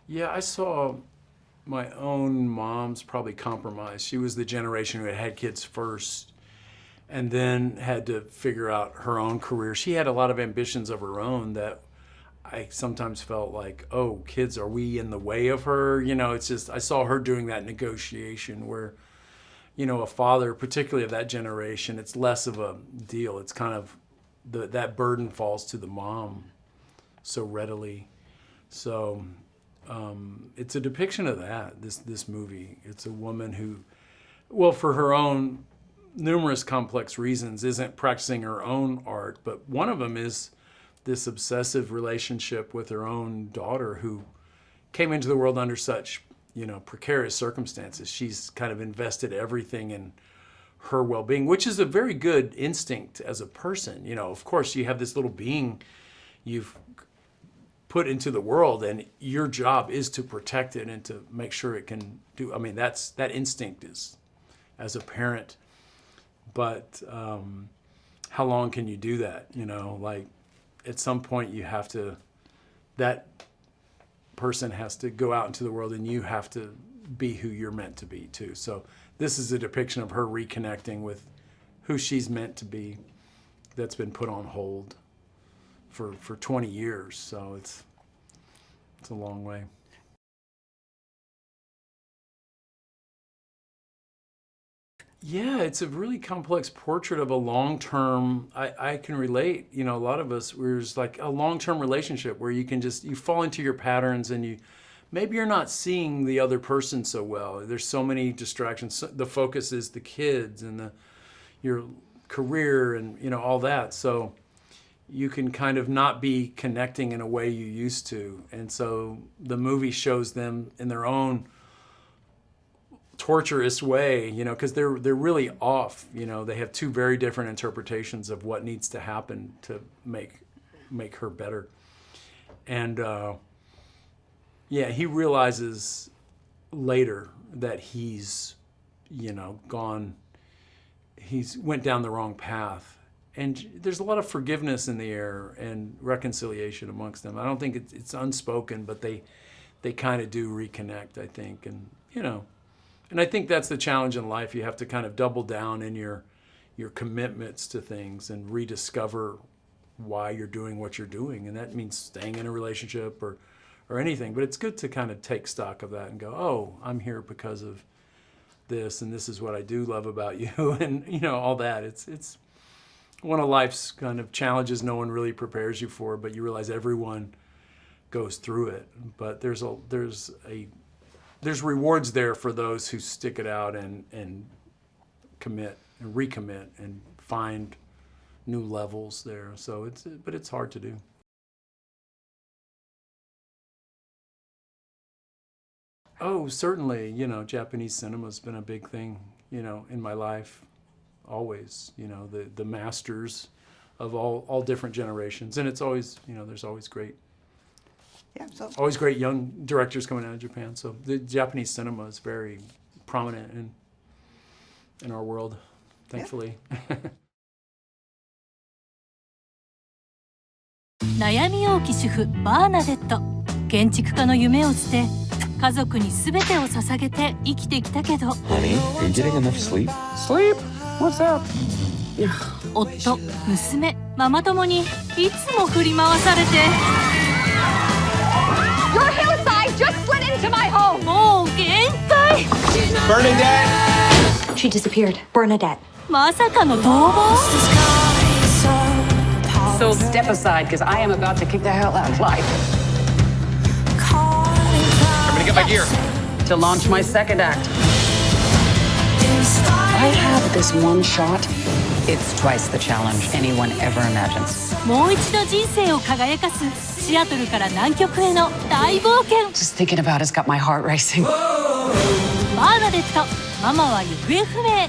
Yeah, I saw my own mom's probably compromised. She was the generation who had kids first and then had to figure out her own career. She had a lot of ambitions of her own that I sometimes felt like, oh, kids, are we in the way of her? You know, it's just, I saw her doing that negotiation where, you know, a father, particularly of that generation, it's less of a deal. It's kind of, that burden falls to the mom so readily. So it's a depiction of that, this movie. It's a woman who, well, for her own numerous complex reasons, isn't practicing her own art, but one of them is this obsessive relationship with her own daughter who came into the world under such, you know, precarious circumstances. She's kind of invested everything in her well-being, which is a very good instinct as a person. You know, of course, you have this little being you've put into the world, and your job is to protect it and to make sure it can do, I mean, that instinct is as a parent. But how long can you do that? You know, like at some point you have to, that person has to go out into the world and you have to be who you're meant to be too. So this is a depiction of her reconnecting with who she's meant to be that's been put on hold for 20 years. So it's a long way. Yeah, it's a really complex portrait of a long-term, I can relate, you know, a lot of us, there's like a long-term relationship where you can just, you fall into your patterns and maybe you're not seeing the other person so well. There's so many distractions. The focus is the kids and your career and, you know, all that. So you can kind of not be connecting in a way you used to. And so the movie shows them in their own torturous way, you know, because they're really off. You know, they have two very different interpretations of what needs to happen to make her better. And yeah, he realizes later that he's, you know, went down the wrong path. And there's a lot of forgiveness in the air and reconciliation amongst them. I don't think it's unspoken, but they kind of do reconnect, I think, and you know. And I think that's the challenge in life. You have to kind of double down in your commitments to things and rediscover why you're doing what you're doing. And that means staying in a relationship or anything. But it's good to kind of take stock of that and go, oh, I'm here because of this, and this is what I do love about you, and you know, all that. It's one of life's kind of challenges no one really prepares you for, but you realize everyone goes through it. But there's rewards there for those who stick it out and commit and recommit and find new levels there. So but it's hard to do. Oh, certainly, you know, Japanese cinema's been a big thing, you know, in my life, always, you know, the masters of all different generations. And it's always, you know, there's always great young directors coming out of Japan. So the Japanese cinema is very prominent in our world, thankfully. Yeah. 悩み多き主婦バーナデット。建築家の夢を捨て、家族に全てを捧げて生きてきたけど。Honey, are you getting enough sleep? Sleep? What's that? 夫、娘、ママ友にいつも振り回されて。Your hillside just slid into my home. もう限界。Bernadette! She disappeared. Bernadette. まさかの逃亡。So step aside, because I am about to kick the hell out of life. I'm gonna get my gear. To launch my second act. I have this one shot. It's twice the challenge anyone ever imagines. もう一度人生を輝かすシアトルから南極への大冒険。 Just thinking about it's got my heart racing. バーナデット、ママは行方不明。